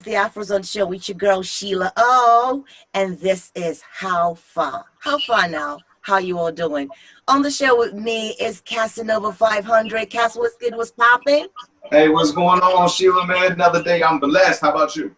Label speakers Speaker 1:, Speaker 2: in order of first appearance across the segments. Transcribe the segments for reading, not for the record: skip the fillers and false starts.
Speaker 1: The Afrozons show with your girl SheilaO, and this is How Far. How far now? How you all doing? On the show with me is Casanova 500. Cass, what's good? What's popping?
Speaker 2: Hey, what's going on, Sheila, man? Another day. I'm blessed. How about you?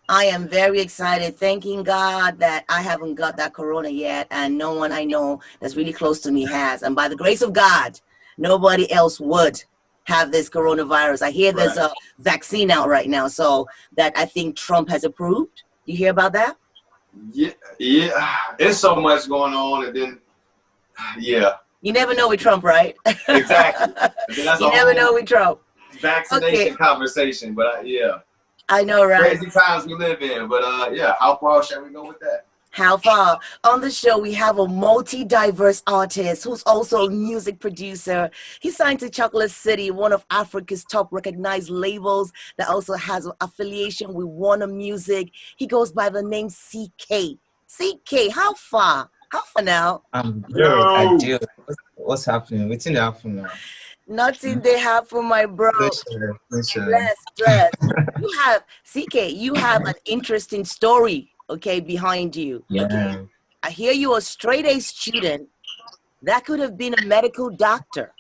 Speaker 1: I am very excited, thanking God that I haven't got that corona yet, and no one I know that's really close to me has. And by the grace of God, nobody else would have this coronavirus. I hear there's a vaccine out right now, so that I think Trump has approved. You hear about that?
Speaker 2: Yeah. It's so much going on, and then, yeah.
Speaker 1: You never know with Trump, right?
Speaker 2: Exactly. That's
Speaker 1: You never know with Trump.
Speaker 2: Vaccination conversation, but yeah.
Speaker 1: I know, right?
Speaker 2: Crazy times we live in, but yeah, how far shall we go with that?
Speaker 1: How far? On the show, we have a multi-diverse artist who's also a music producer. He signed to Chocolate City, one of Africa's top recognized labels that also has an affiliation with Warner Music. He goes by the name CKAY. CKAY, how far? How far now?
Speaker 3: I'm good. I do. What's happening? What's in the happen now?
Speaker 1: Nothing they have for my bro. Bless. You have CKAY. You have an interesting story, okay, behind you.
Speaker 3: Yeah.
Speaker 1: Okay, I hear you're a straight A student that could have been a medical doctor,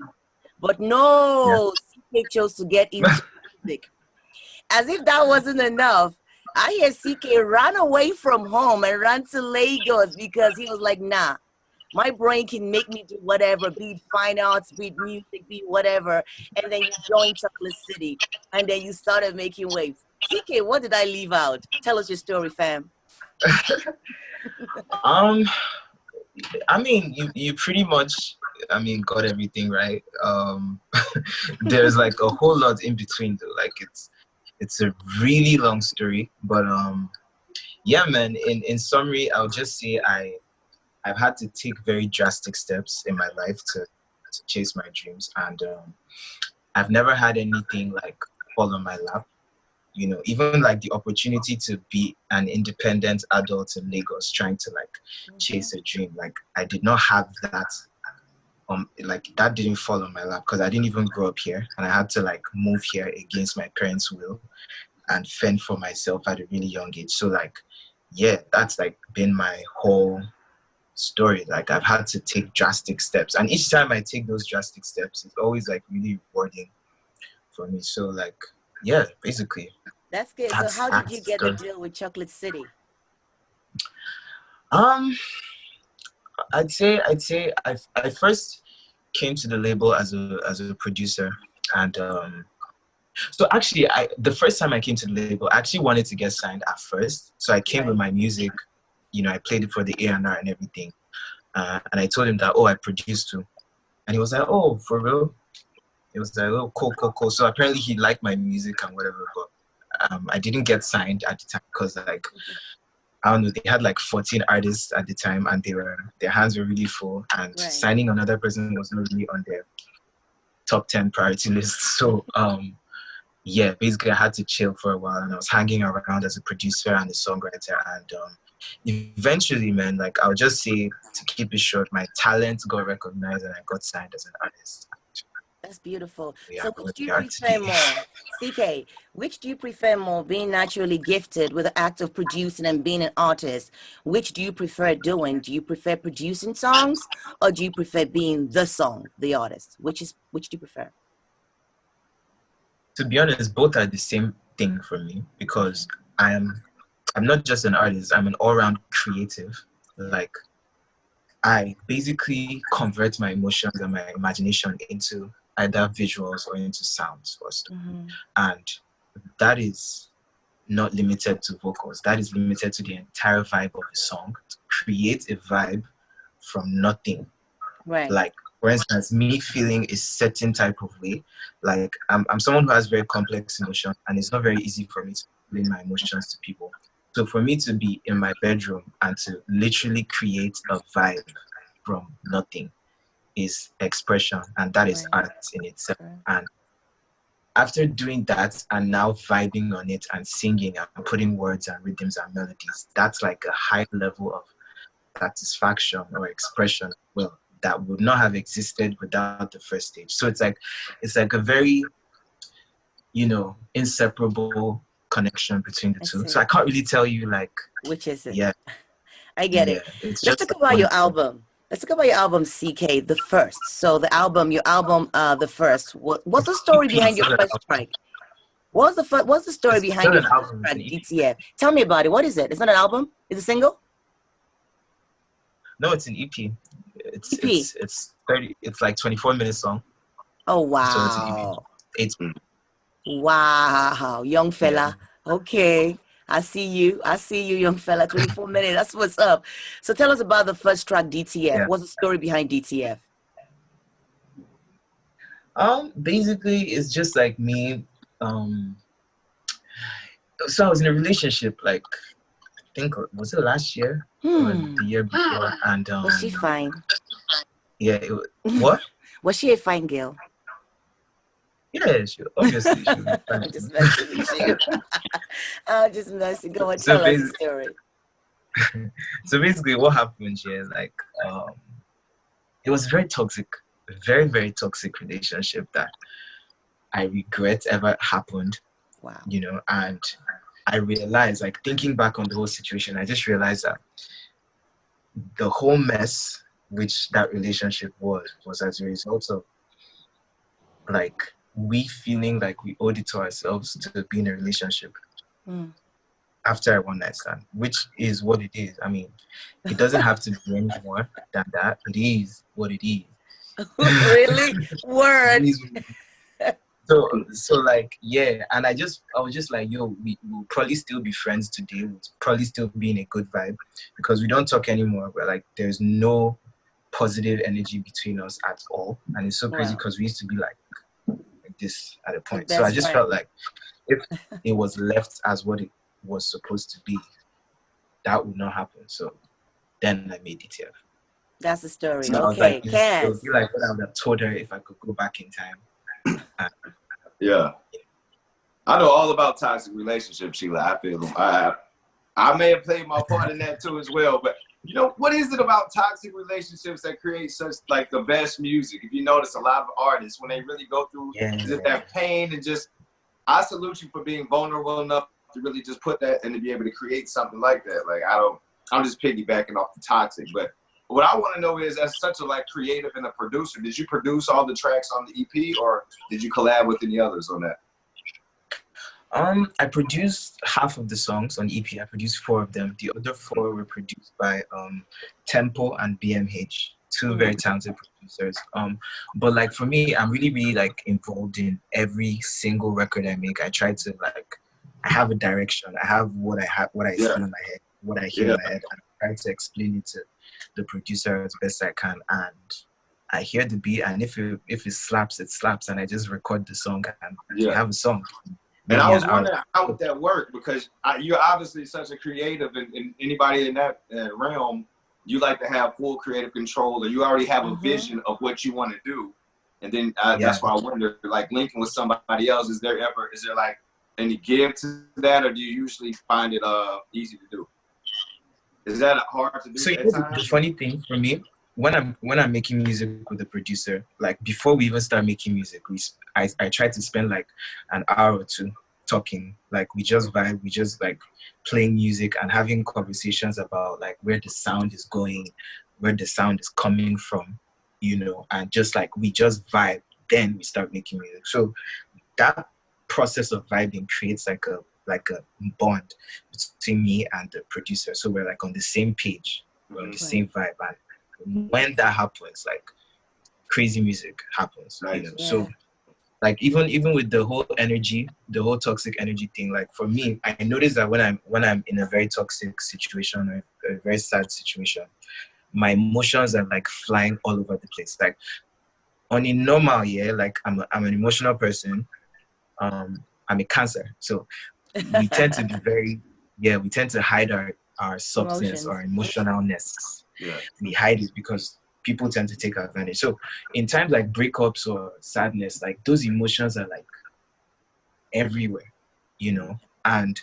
Speaker 1: but no, CKAY chose to get into music. As if that wasn't enough, I hear CKAY ran away from home and ran to Lagos because he was like, nah. My brain can make me do whatever, be it fine arts, be it music, be it whatever. And then you joined Chocolate City, and then you started making waves. CKAY, what did I leave out? Tell us your story, fam.
Speaker 3: I mean, you pretty much, got everything right. There's like a whole lot in between though. Like it's a really long story, but yeah, man. In summary, I'll just say I've had to take very drastic steps in my life to chase my dreams, and I've never had anything like fall on my lap. You know, even like the opportunity to be an independent adult in Lagos trying to like chase a dream. Like I did not have that. Like that didn't fall on my lap because I didn't even grow up here, and I had to like move here against my parents' will and fend for myself at a really young age. So like, yeah, that's like been my whole story. Like I've had to take drastic steps, and each time I take those drastic steps, it's always like really rewarding for me. So like, yeah, basically.
Speaker 1: That's good. So how did you get the deal with Chocolate City?
Speaker 3: I'd say I first came to the label as a producer, and so actually the first time I came to the label, I actually wanted to get signed at first. So I came with my music, you know, I played it for the A&R and everything, and I told him that, oh, I produced too, and he was like, oh, for real? It was like, oh, cool. So apparently he liked my music and whatever, but I didn't get signed at the time because like, I don't know, they had like 14 artists at the time, and their hands were really full, and signing another person was not really on their top 10 priority list. So yeah, basically I had to chill for a while, and I was hanging around as a producer and a songwriter, and eventually, man, like I'll just say, to keep it short, my talent got recognized and I got signed as an artist.
Speaker 1: That's beautiful.
Speaker 3: Yeah,
Speaker 1: so which do you prefer more? CKAY, which do you prefer more, being naturally gifted with the act of producing and being an artist? Which do you prefer doing? Do you prefer producing songs, or do you prefer being the song, the artist? Which do you prefer?
Speaker 3: To be honest, both are the same thing for me, because I'm not just an artist, I'm an all-round creative. Like I basically convert my emotions and my imagination into either visuals or into sounds or stuff. And that is not limited to vocals. That is limited to the entire vibe of a song, to create a vibe from nothing.
Speaker 1: Right.
Speaker 3: Like, for instance, me feeling a certain type of way. Like I'm someone who has very complex emotions, and it's not very easy for me to explain my emotions to people. So for me to be in my bedroom and to literally create a vibe from nothing, is expression, and that is
Speaker 1: Right.
Speaker 3: art in itself.
Speaker 1: Right.
Speaker 3: And after doing that and now vibing on it and singing and putting words and rhythms and melodies, that's like a high level of satisfaction or expression, well, that would not have existed without the first stage. So it's like a very, you know, inseparable connection between the
Speaker 1: I
Speaker 3: two. So
Speaker 1: see.
Speaker 3: I can't really tell you like,
Speaker 1: Which is it?
Speaker 3: yeah,
Speaker 1: I get
Speaker 3: yeah,
Speaker 1: it.
Speaker 3: it's
Speaker 1: Let's
Speaker 3: just
Speaker 1: talk
Speaker 3: like
Speaker 1: about
Speaker 3: one
Speaker 1: your
Speaker 3: episode.
Speaker 1: album. Let's talk about your album, CK, the first. So the album, your album, the first. What's the story
Speaker 3: EP,
Speaker 1: behind
Speaker 3: it's
Speaker 1: your
Speaker 3: not an
Speaker 1: first
Speaker 3: album.
Speaker 1: track? What's the story
Speaker 3: It's
Speaker 1: behind
Speaker 3: not
Speaker 1: your
Speaker 3: an
Speaker 1: first
Speaker 3: album, it's
Speaker 1: track,
Speaker 3: an EP.
Speaker 1: DTF? Tell me about it. What is it? It's not an album? It's a single?
Speaker 3: No, it's an EP.
Speaker 1: EP.
Speaker 3: It's like 24-minute song.
Speaker 1: Oh
Speaker 3: So it's an EP.
Speaker 1: wow.
Speaker 3: It's
Speaker 1: Wow. Young
Speaker 3: yeah.
Speaker 1: fella. Okay. I see you. I see you, young fella. 24 minutes. That's what's up. So tell us about the first track, DTF.
Speaker 3: Yeah.
Speaker 1: What's the story behind DTF?
Speaker 3: Basically it's just like me. So I was in a relationship like I think was it last year or the year before, and
Speaker 1: Was she fine?
Speaker 3: yeah, what?
Speaker 1: Was she a fine girl?
Speaker 3: Yeah, obviously she was
Speaker 1: I'm
Speaker 3: fine.
Speaker 1: just messing with you. I'm just messing. Go and
Speaker 3: So
Speaker 1: tell us the
Speaker 3: basically,
Speaker 1: story.
Speaker 3: so basically what happened here, like it was very toxic, very, very toxic relationship that I regret ever happened,
Speaker 1: Wow.
Speaker 3: you know. And I realized, like thinking back on the whole situation, I just realized that the whole mess which that relationship was as a result of like we feeling like we owed it to ourselves to be in a relationship after a one night stand, which is what it is. I mean, it doesn't have to be any more than that. It is what it is.
Speaker 1: Really? Word.
Speaker 3: So like, yeah, and I was just like, yo, we'll probably still be friends today. We'll probably still be in a good vibe because we don't talk anymore. But like, there's no positive energy between us at all. And it's so crazy because we used to be like this at a point. So I just felt like if it was left as what it was supposed to be, that would not happen. So then I made DTF.
Speaker 1: That's the story.
Speaker 3: So
Speaker 1: Okay,
Speaker 3: it would be like what I would have told her if I could go back in time.
Speaker 2: Yeah, I know all about toxic relationships, Sheila. I feel them. I may have played my part in that too as well. But you know, what is it about toxic relationships that create such like the best music? If you notice, a lot of artists when they really go through just that pain and just, I salute you for being vulnerable enough to really just put that and to be able to create something like that. Like I'm just piggybacking off the toxic, but. What I want to know is, as such a like creative and a producer, did you produce all the tracks on the EP, or did you collab with any others on that?
Speaker 3: I produced half of the songs on EP. I produced 4 of them. The other 4 were produced by Tempo and BMH, 2 very talented producers. But like for me, I'm really, really like involved in every single record I make. I try to like, I have a direction. I have what I see in my head, what I hear in my head, and I try to explain it to the producer as best I can. And I hear the beat, and if it slaps, it slaps, and I just record the song and we have a song.
Speaker 2: And I was wondering how would that work, because you're obviously such a creative, and anybody in that realm, you like to have full creative control, or you already have a vision of what you want to do. And then that's why I wonder, like linking with somebody else, is there like any give to that, or do you usually find it easy to do? Is that hard to do?
Speaker 3: So the funny thing for me, when I'm making music with a producer, like before we even start making music, I try to spend like an hour or 2 talking. Like we just vibe, we just like playing music and having conversations about like where the sound is going, where the sound is coming from, you know, and just like we just vibe, then we start making music. So that process of vibing creates like a bond between me and the producer. So we're like on the same page, we're on the same vibe. And when that happens, like crazy music happens. You know? So like even with the whole energy, the whole toxic energy thing, like for me, I notice that when I'm in a very toxic situation or a very sad situation, my emotions are like flying all over the place. Like on a normal like I'm an emotional person. I'm a Cancer, so we tend to be we tend to hide our substance, our emotionalness. We hide it because people tend to take advantage. So in times like breakups or sadness, like those emotions are like everywhere, you know, and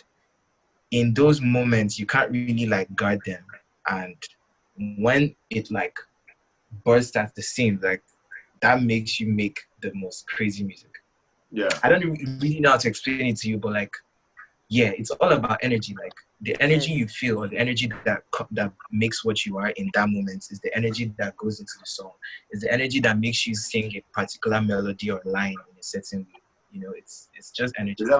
Speaker 3: in those moments you can't really like guard them. And when it like bursts at the seams, like that makes you make the most crazy music.
Speaker 2: Yeah.
Speaker 3: I don't really know how to explain it to you, but like, yeah, it's all about energy. Like the energy you feel, or the energy that makes what you are in that moment, is the energy that goes into the song. Is the energy that makes you sing a particular melody or line in a certain way. You know, it's just energy.
Speaker 2: Is that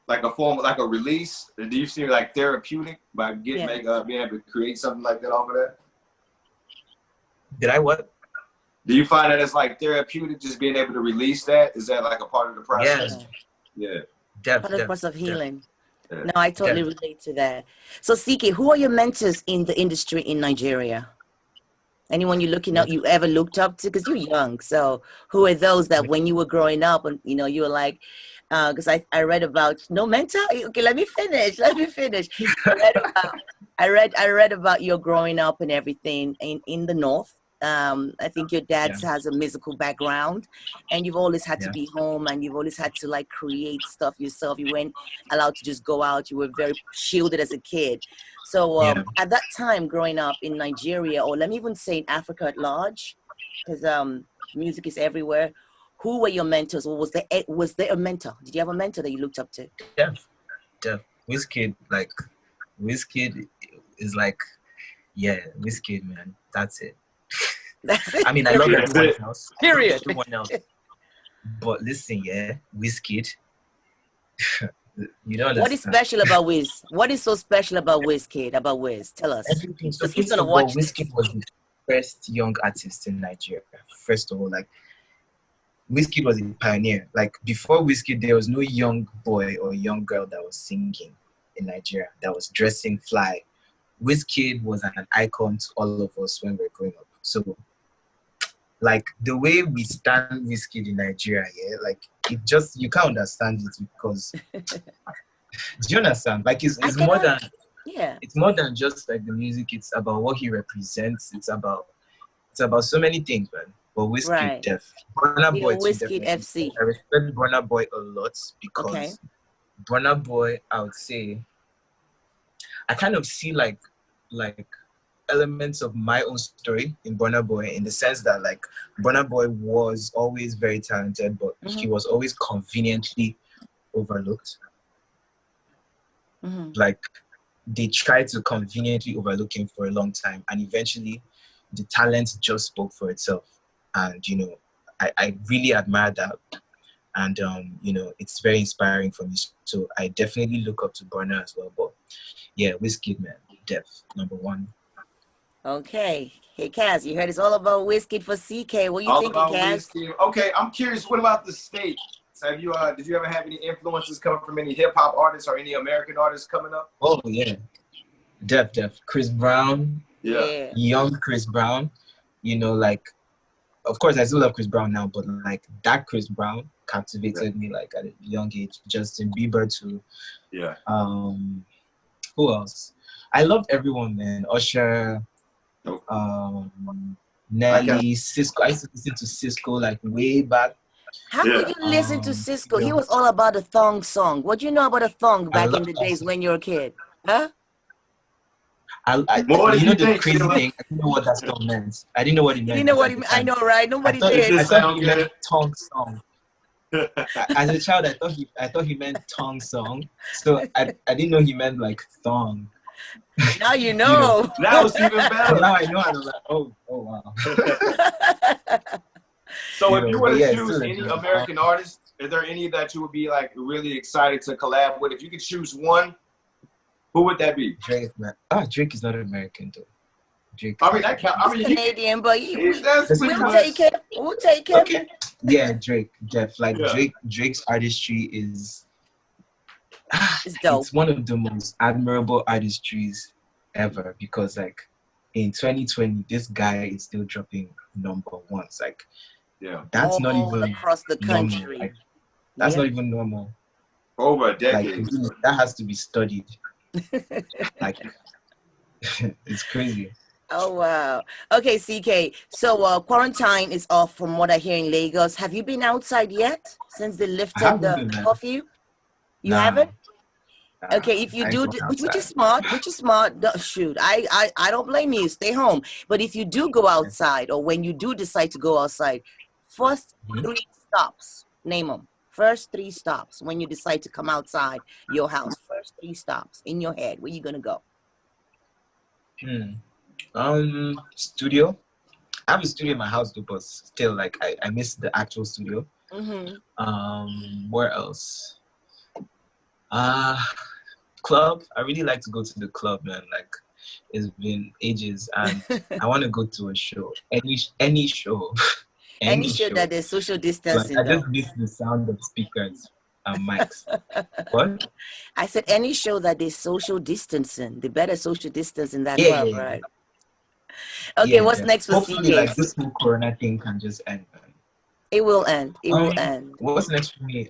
Speaker 2: like a form, like a release? Or do you feel like therapeutic by being able to create something like that off of that?
Speaker 3: Did I what?
Speaker 2: Do you find that it's like therapeutic just being able to release that? Is that like a part of the process? Yeah.
Speaker 1: Part of the process of healing. No, I totally relate to that. So CKAY, who are your mentors in the industry in Nigeria? Anyone you're looking up, you ever looked up to? Because you're young. So who are those that when you were growing up and, you know, you were like, because I read about, no mentor? Okay, let me finish. I read about your growing up and everything in the North. I think your dad has a musical background, and you've always had to be home, and you've always had to like create stuff yourself. You weren't allowed to just go out. You were very shielded as a kid. So at that time growing up in Nigeria, or let me even say in Africa at large, because music is everywhere, who were your mentors? Or was there a mentor? Did you have a mentor that you looked up to?
Speaker 3: Def. Wizkid, like, Wizkid is like, Wizkid, man. That's it.
Speaker 1: That's it.
Speaker 3: I mean, I love everyone else.
Speaker 1: Period.
Speaker 3: Everyone else. But listen, Wizkid, you don't understand.
Speaker 1: What is special about Wiz? What is so special about Wizkid? About Wiz? Tell us.
Speaker 3: Everything. So
Speaker 1: he's gonna watch.
Speaker 3: Wizkid was the first young artist in Nigeria. First of all, like, Wizkid was a pioneer. Like, before Wizkid, there was no young boy or young girl that was singing in Nigeria, that was dressing fly. Wizkid was an icon to all of us when we were growing up. So, like, the way we stand Wizkid in Nigeria, like, it just, you can't understand it because, do you understand? Like, it's more than, it's more than just like the music. It's about what he represents. It's about so many things, man. But Wizkid, def. Burna Boy,
Speaker 1: Wizkid FC.
Speaker 3: I respect Burna Boy a lot because Burna Boy, I would say, I kind of see like elements of my own story in Burna Boy, in the sense that like Burna Boy was always very talented, but he was always conveniently overlooked. Like, they tried to conveniently overlook him for a long time, and eventually the talent just spoke for itself. And, you know, I really admire that. And, you know, it's very inspiring for me. So I definitely look up to Burna as well. But yeah, Wizkid, man, def, number one.
Speaker 1: Okay. Hey, Kaz, you heard it's all about Wizkid for CKAY. What you thinking, Kaz?
Speaker 2: Okay, I'm curious, what about the States? Have you, did you ever have any influences coming from any hip hop artists or any American artists coming up?
Speaker 3: Oh, yeah. Def. Chris Brown.
Speaker 2: Yeah.
Speaker 3: Young Chris Brown. You know, like, of course, I still love Chris Brown now, but like that Chris Brown captivated me like at a young age. Justin Bieber too.
Speaker 2: Yeah.
Speaker 3: Who else? I loved everyone, man. Usher, Nelly, Cisco. I used to listen to Cisco like way back.
Speaker 1: How could you listen to Cisco? He was all about a thong song. What do you know about a thong back in the days when you were a kid? Huh?
Speaker 3: You know the crazy thing, I didn't know what that song meant. I didn't know what it meant.
Speaker 1: You didn't know what he meant? I know, right? Nobody did.
Speaker 3: I thought he meant tongue song. As a child, I thought he meant tongue song. So I didn't know he meant like thong.
Speaker 1: Now you know.
Speaker 2: That was even better.
Speaker 3: Now I know. I was like, oh wow.
Speaker 2: So if you were to choose any American artist, is there any that you would be like really excited to collab with? If you could choose one, who would that be?
Speaker 3: Drake, man. Drake is not American though. Drake.
Speaker 2: I mean, that count. I mean,
Speaker 1: Canadian, but
Speaker 2: we'll
Speaker 1: take him. We'll take him.
Speaker 3: Okay. Yeah, Drake, Jeff. Like Drake's artistry is.
Speaker 1: It's dope.
Speaker 3: It's one of the most admirable artistries ever, because like in 2020, this guy is still dropping number ones. Like, that's not even
Speaker 1: across the country.
Speaker 3: Like, that's not even normal.
Speaker 2: Over a decade.
Speaker 3: Like, that has to be studied. Like, it's crazy.
Speaker 1: Oh wow. Okay, CK. So quarantine is off from what I hear in Lagos. Have you been outside yet since they
Speaker 3: I
Speaker 1: lifted
Speaker 3: haven't
Speaker 1: the
Speaker 3: been, man.
Speaker 1: curfew? You
Speaker 3: Nah,
Speaker 1: haven't?
Speaker 3: nah.
Speaker 1: Okay, if you
Speaker 3: I ain't
Speaker 1: do,
Speaker 3: going
Speaker 1: which is
Speaker 3: outside.
Speaker 1: smart, shoot, I don't blame you. Stay home. But if you do go
Speaker 3: Okay.
Speaker 1: outside, or when you do decide to go outside, first
Speaker 3: Mhm.
Speaker 1: 3 stops, name them. First 3 stops when you decide to come outside your house. First 3 stops in your head. Where you gonna go?
Speaker 3: Studio. I have a studio in my house though, but still, like, I miss the actual studio.
Speaker 1: Mm-hmm.
Speaker 3: Where else? Uh Club. I really like to go to the club, man. Like, it's been ages, and I want to go to a show. Any show,
Speaker 1: Any
Speaker 3: any
Speaker 1: show that
Speaker 3: show.
Speaker 1: there's social
Speaker 3: Like,
Speaker 1: distancing
Speaker 3: I just
Speaker 1: though.
Speaker 3: miss the sound of speakers and mics. What?
Speaker 1: I said any show that there's social distancing. The better social distance in that
Speaker 3: Yeah,
Speaker 1: club,
Speaker 3: yeah, yeah,
Speaker 1: right?
Speaker 3: yeah,
Speaker 1: Okay, what's
Speaker 3: yeah.
Speaker 1: next for
Speaker 3: Hopefully,
Speaker 1: CK?
Speaker 3: like, this whole Corona thing can just end, man.
Speaker 1: It will end. It will end.
Speaker 3: What's next for me?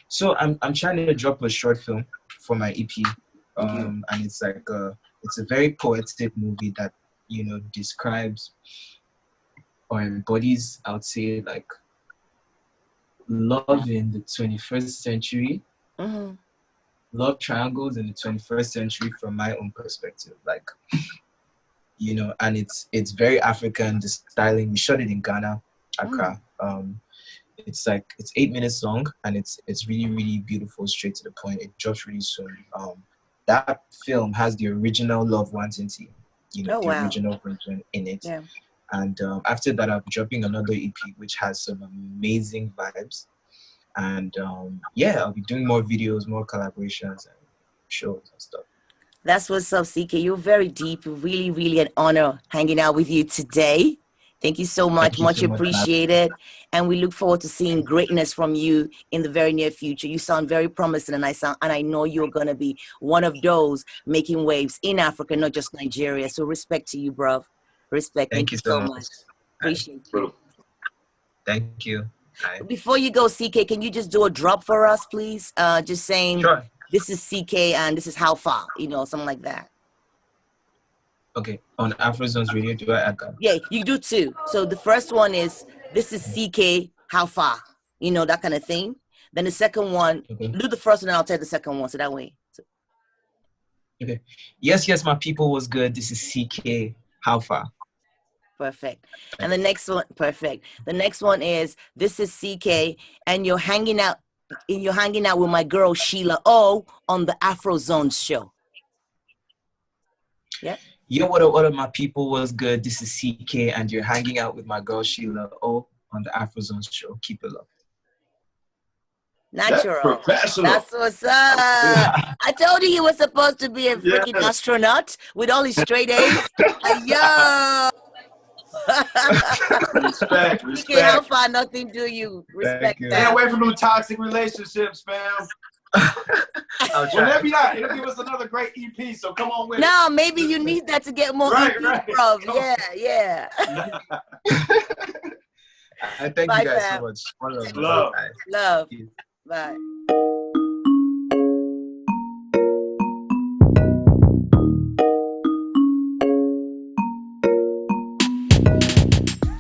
Speaker 3: So I'm trying to drop a short film for my EP.
Speaker 1: Okay.
Speaker 3: And it's like it's a very poetic movie that, describes or embodies, I would say, like, love in the 21st century,
Speaker 1: Mm-hmm.
Speaker 3: love triangles in the 21st century from my own perspective. Like, and it's very African, the styling. We shot it in Ghana,
Speaker 1: Mm.
Speaker 3: Accra. It's 8 minutes long, and it's really, really beautiful, straight to the point. It drops really soon. That film has the original Love Wantinty,
Speaker 1: Oh
Speaker 3: the
Speaker 1: wow.
Speaker 3: original version in it.
Speaker 1: Yeah.
Speaker 3: And after that, I'll be dropping another EP which has some amazing vibes. And yeah, I'll be doing more videos, more collaborations, and shows and stuff.
Speaker 1: That's what's up, CK. You're very deep. Really, really an honor hanging out with you today. Thank you so much.
Speaker 3: Thank you
Speaker 1: Much
Speaker 3: so much for having me.
Speaker 1: appreciated. And we look forward to seeing greatness from you in the very near future. You sound very promising, and I know you're gonna be one of those making waves in Africa, not just Nigeria. So respect to you, bruv. Respect.
Speaker 3: Thank
Speaker 1: Thank
Speaker 3: you
Speaker 1: you
Speaker 3: so
Speaker 1: so
Speaker 3: much.
Speaker 1: much.
Speaker 3: All right.
Speaker 1: Appreciate you.
Speaker 2: Bro.
Speaker 3: Thank you. All right.
Speaker 1: Before you go, CK, can you just do a drop for us, please? Just saying
Speaker 3: Sure.
Speaker 1: this is CK and this is how far, something like that.
Speaker 3: Okay. On Afrozons Radio, do I add that?
Speaker 1: Yeah, you do too. So the first one is this is CK, how far? That kind of thing. Then the second one,
Speaker 3: Okay.
Speaker 1: do the first one and I'll tell the second one. So that way.
Speaker 3: Okay. Yes, my people was good. This is CK. How far?
Speaker 1: Perfect. And the next one, perfect. The next one is this is CK and you're hanging out with my girl SheilaO on the Afrozons show. Yeah.
Speaker 3: Yo, what up, my people was good. This is CK and you're hanging out with my girl SheilaO on the Afrozons show. Keep it up.
Speaker 2: That's
Speaker 1: Natural.
Speaker 2: professional.
Speaker 1: That's what's up. I told you he was supposed to be a freaking astronaut with all his straight A's. Yo.
Speaker 2: Respect.
Speaker 1: Okay, how far? Nothing to you. Respect
Speaker 3: you.
Speaker 2: Stay
Speaker 1: that.
Speaker 2: away from them toxic relationships, fam.
Speaker 3: I'll
Speaker 2: Well,
Speaker 3: try.
Speaker 2: maybe not. It'll give us another great EP, so come on with
Speaker 1: No, maybe you need that to get more
Speaker 2: Right,
Speaker 1: EPs,
Speaker 2: right.
Speaker 1: bro.
Speaker 2: Come on.
Speaker 1: Yeah.
Speaker 3: I thank
Speaker 1: Bye,
Speaker 3: you guys
Speaker 1: fam.
Speaker 3: so much. One love.
Speaker 2: Love.
Speaker 3: Bye.
Speaker 1: Love.
Speaker 3: Peace.
Speaker 1: Bye.